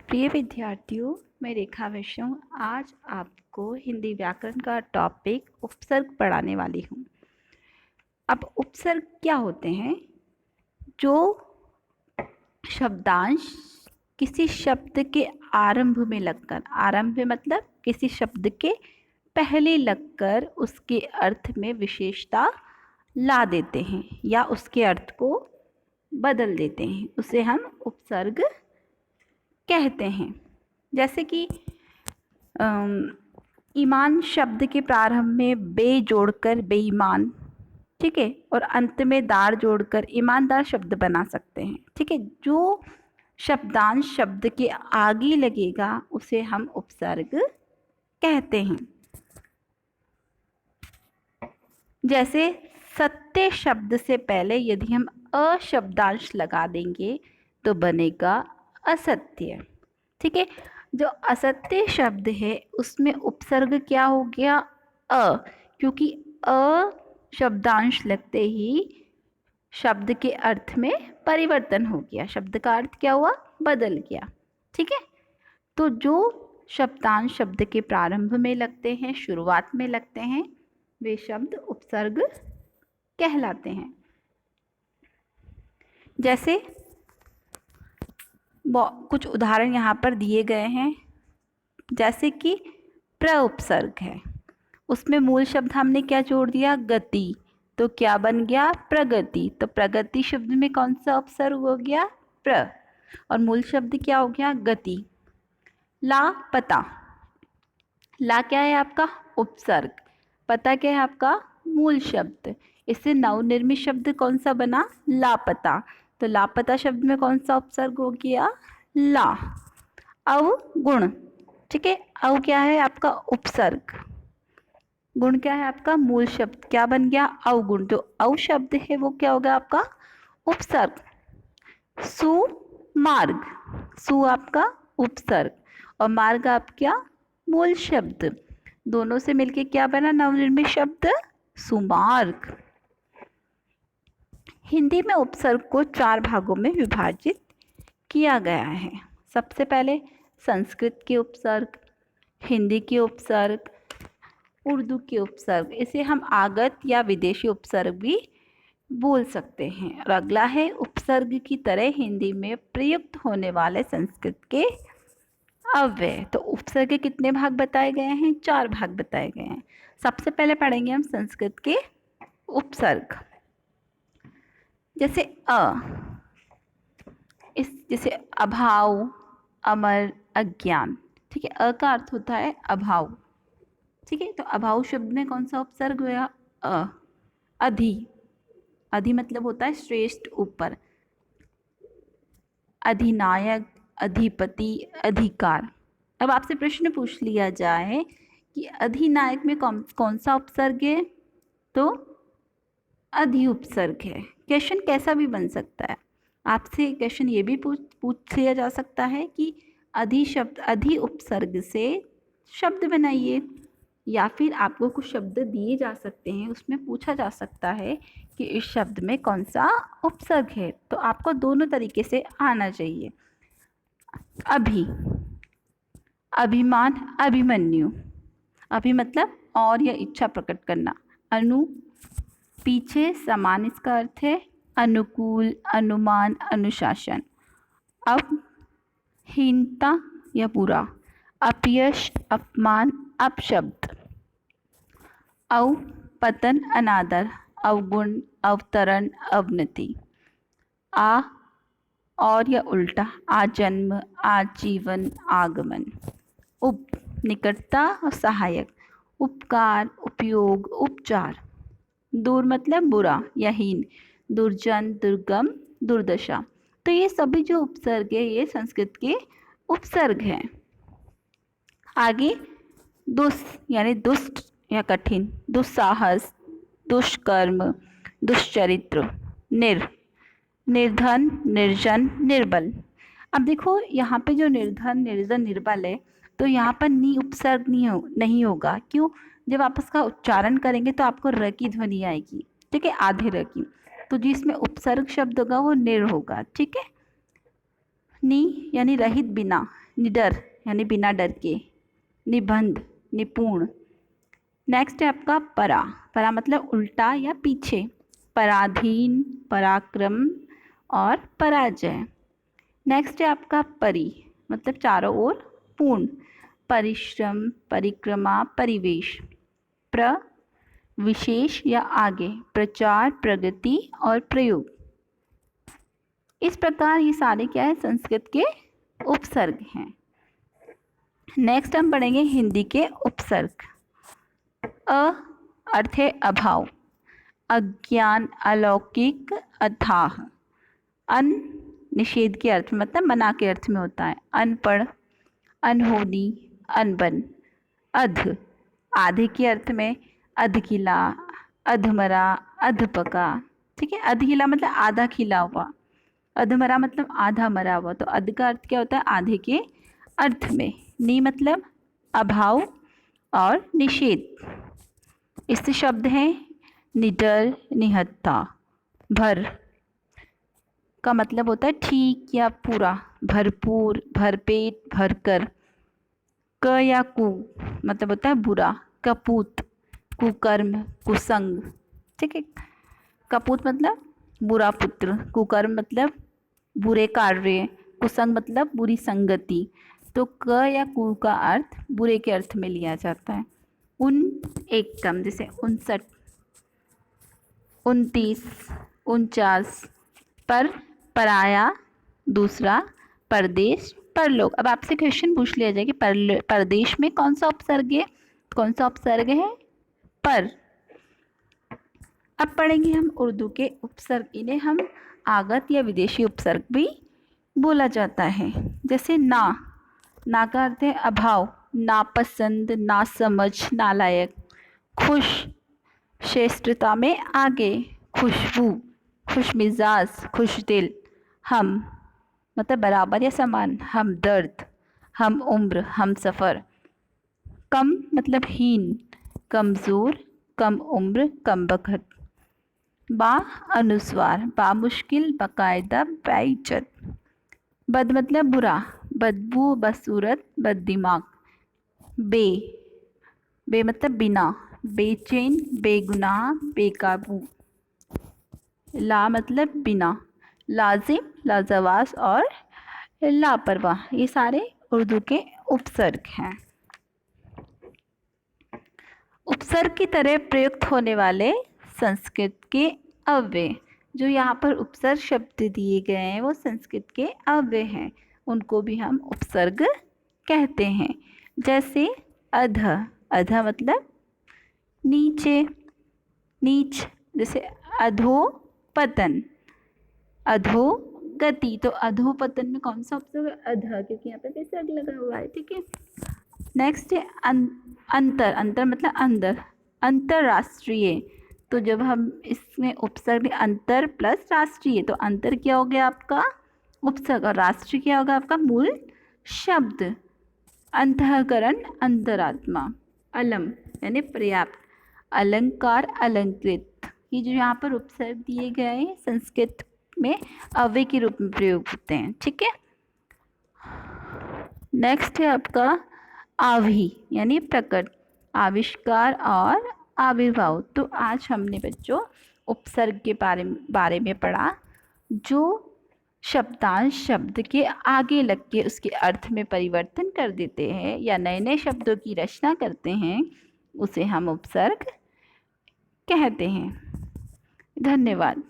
प्रिय विद्यार्थियों, मैं रेखा वैष्णव आज आपको हिंदी व्याकरण का टॉपिक उपसर्ग पढ़ाने वाली हूँ। अब उपसर्ग क्या होते हैं? जो शब्दांश किसी शब्द के आरंभ में लगकर, आरंभ मतलब किसी शब्द के पहले लगकर उसके अर्थ में विशेषता ला देते हैं या उसके अर्थ को बदल देते हैं, उसे हम उपसर्ग कहते हैं। जैसे कि ईमान शब्द के प्रारंभ में बे जोड़कर बेईमान, ठीक है, और अंत में दार जोड़कर ईमानदार शब्द बना सकते हैं। ठीक है, जो शब्दांश शब्द के आगे लगेगा उसे हम उपसर्ग कहते हैं। जैसे सत्य शब्द से पहले यदि हम अशब्दांश लगा देंगे तो बनेगा असत्य। ठीक है, जो असत्य शब्द है उसमें उपसर्ग क्या हो गया? अ, क्योंकि अ शब्दांश लगते ही शब्द के अर्थ में परिवर्तन हो गया, शब्द का अर्थ क्या हुआ? बदल गया। ठीक है, तो जो शब्दांश शब्द के प्रारंभ में लगते हैं, शुरुआत में लगते हैं, वे शब्द उपसर्ग कहलाते हैं। जैसे कुछ उदाहरण यहाँ पर दिए गए हैं। जैसे कि प्र उपसर्ग है, उसमें मूल शब्द हमने क्या जोड़ दिया? गति, तो क्या बन गया? प्रगति। तो प्रगति शब्द में कौन सा उपसर्ग हो गया? प्र, और मूल शब्द क्या हो गया? गति। ला पता, ला क्या है आपका? उपसर्ग, पता क्या है आपका? मूल शब्द। इससे नवनिर्मित शब्द कौन सा बना? लापता। तो लापता शब्द में कौन सा उपसर्ग हो गया? ला। अवगुण, ठीक है, अव क्या है आपका? उपसर्ग, गुण क्या है आपका? मूल शब्द, क्या बन गया? अवगुण। जो अव शब्द है वो क्या होगा आपका? उपसर्ग। सुमार्ग, सु आपका उपसर्ग और मार्ग आपका मूल शब्द, दोनों से मिलके क्या बना? नवनिर्मित शब्द सुमार्ग। हिंदी में उपसर्ग को 4 भागों में विभाजित किया गया है। सबसे पहले संस्कृत के उपसर्ग, हिंदी के उपसर्ग, उर्दू के उपसर्ग, इसे हम आगत या विदेशी उपसर्ग भी बोल सकते हैं। और अगला है उपसर्ग की तरह हिंदी में प्रयुक्त होने वाले संस्कृत के अव्यय। तो उपसर्ग के कितने भाग बताए गए हैं? 4 भाग बताए गए हैं। सबसे पहले पढ़ेंगे हम संस्कृत के उपसर्ग। जैसे जैसे अभाव, अमर, अज्ञान। ठीक है, अ का अर्थ होता है अभाव। ठीक है, तो अभाव शब्द में कौन सा उपसर्ग हुआ? अ। अधि, अधि मतलब होता है श्रेष्ठ, ऊपर। अधिनायक, अधिपति, अधिकार। अब आपसे प्रश्न पूछ लिया जाए कि अधिनायक में कौन सा उपसर्ग है? तो अधि उपसर्ग है। क्वेश्चन कैसा भी बन सकता है, आपसे क्वेश्चन ये भी पूछ लिया जा सकता है कि अधि शब्द, अधि उपसर्ग से शब्द बनाइए, या फिर आपको कुछ शब्द दिए जा सकते हैं, उसमें पूछा जा सकता है कि इस शब्द में कौन सा उपसर्ग है। तो आपको दोनों तरीके से आना चाहिए। अभी, अभिमान, अभिमन्यु। अभि मतलब और या इच्छा प्रकट करना। अनु, पीछे, समान इसका अर्थ है। अनुकूल, अनुमान, अनुशासन। अब, हीनता या बुरा। अपयश, अपमान, अपशब्द। अव, पतन, अनादर, अवगुण, अवतरण, अवनति। आ, और या उल्टा, आजन्म, आजीवन, आगमन। उप, निकटता और सहायक। उपकार, उपयोग, उपचार। दूर मतलब बुरा या हीन। दुर्जन, दुर्गम, दुर्दशा। तो ये सभी जो उपसर्ग है ये संस्कृत के उपसर्ग हैं। आगे दुस यानी दुष्ट या कठिन, दुस्साहस, दुष्कर्म, दुष्चरित्र। निर्धन, निर्जन, निर्बल। अब देखो यहाँ पे जो निर्धन, निर्जन, निर्बल है, तो यहाँ पर नी उपसर्ग नहीं होगा। क्यों? जब आप उसका उच्चारण करेंगे तो आपको र की ध्वनि आएगी। ठीक है, आधे र की। तो जिसमें उपसर्ग शब्द होगा वो निर होगा। ठीक है, नी यानी रहित, बिना। निडर यानी बिना डर के, निबंध निपुण। नेक्स्ट है आपका परा, परा मतलब उल्टा या पीछे, पराधीन, पराक्रम और पराजय। नेक्स्ट है आपका परि, मतलब चारों ओर, पूर्ण, परिश्रम, परिक्रमा, परिवेश। प्र, विशेष या आगे, प्रचार, प्रगति और प्रयोग। इस प्रकार ये सारे क्या है, संस्कृत के उपसर्ग हैं। नेक्स्ट हम पढ़ेंगे हिंदी के उपसर्ग। अ अर्थ है अभाव, अज्ञान, अलौकिक, अथाह। अन निषेध के अर्थ में, मतलब मना के अर्थ में होता है, अनपढ़, अनहोनी, अनबन। अध आधे के अर्थ में, अधखिला, अधमरा, अधपका। ठीक है, अधखिला मतलब आधा खिला हुआ, अधमरा मतलब आधा मरा हुआ। तो अध का अर्थ क्या होता है, आधे के अर्थ में। नि मतलब अभाव और निषेध। इससे शब्द हैं निडर, निहत्था। भर का मतलब होता है ठीक या पूरा, भरपूर, भरपेट, भरकर। क या कु मतलब होता है बुरा, कपूत, कुकर्म, कुसंग। ठीक है, कपूत मतलब बुरा पुत्र, कुकर्म मतलब बुरे कार्य, कुसंग मतलब बुरी संगति। तो क या कु का अर्थ बुरे के अर्थ में लिया जाता है। उन एक कम, जैसे 59, 29, 49। पर, पराया, दूसरा, परदेश, परलोक। अब आपसे क्वेश्चन पूछ लिया जाए कि परदेश में कौन सा उपसर्ग है, कौन सा उपसर्ग है, पर। अब पढ़ेंगे हम उर्दू के उपसर्ग। इन्हें हम आगत या विदेशी उपसर्ग भी बोला जाता है। जैसे ना, ना का अर्थ है अभाव, नापसंद, नासमझ, नालायक। खुश, श्रेष्ठता में आगे, खुशबू, खुश मिजाज, खुश दिल। हम मतलब बराबर या समान, हम दर्द, हम उम्र, हम सफ़र। कम मतलब हीन, कमज़ोर, कम उम्र, कम बखत। बा अनुस्वार, बा मुश्किल, बाकायदा, बाइज्जत। बद मतलब बुरा, बदबू, बदसूरत, बददिमाग। बे, बे मतलब बिना, बेचैन, बेगुनाह, बेकाबू। ला मतलब बिना, लाजिम, लाजवाब और लापरवाह। ये सारे उर्दू के उपसर्ग हैं। उपसर्ग की तरह प्रयुक्त होने वाले संस्कृत के अव्यय, जो यहाँ पर उपसर्ग शब्द दिए गए हैं वो संस्कृत के अव्यय हैं, उनको भी हम उपसर्ग कहते हैं। जैसे अध, अध मतलब नीचे, नीच। जैसे अधो पतन, अधो गति। तो अधो पतन में कौन सा उपसर्ग है, अध, क्योंकि यहाँ पे विसर्ग लगा हुआ है। ठीक है, नेक्स्ट है अंतर, अंतर मतलब अंदर, अंतरराष्ट्रीय। तो जब हम इसमें उपसर्ग अंतर प्लस राष्ट्रीय, तो अंतर क्या हो गया आपका उपसर्ग और राष्ट्रीय क्या होगा आपका मूल शब्द। अंतःकरण, अंतरात्मा। अलम यानी पर्याप्त, अलंकार, अलंकृत। ये जो यहाँ पर उपसर्ग दिए गए हैं संस्कृत में अव्यय के रूप में प्रयोग होते हैं। ठीक है, नेक्स्ट है आपका आवि यानी प्रकट, आविष्कार और आविर्भाव। तो आज हमने बच्चों उपसर्ग के बारे में पढ़ा, जो शब्दांश शब्द के आगे लग के उसके अर्थ में परिवर्तन कर देते हैं या नए नए शब्दों की रचना करते हैं, उसे हम उपसर्ग कहते हैं। धन्यवाद।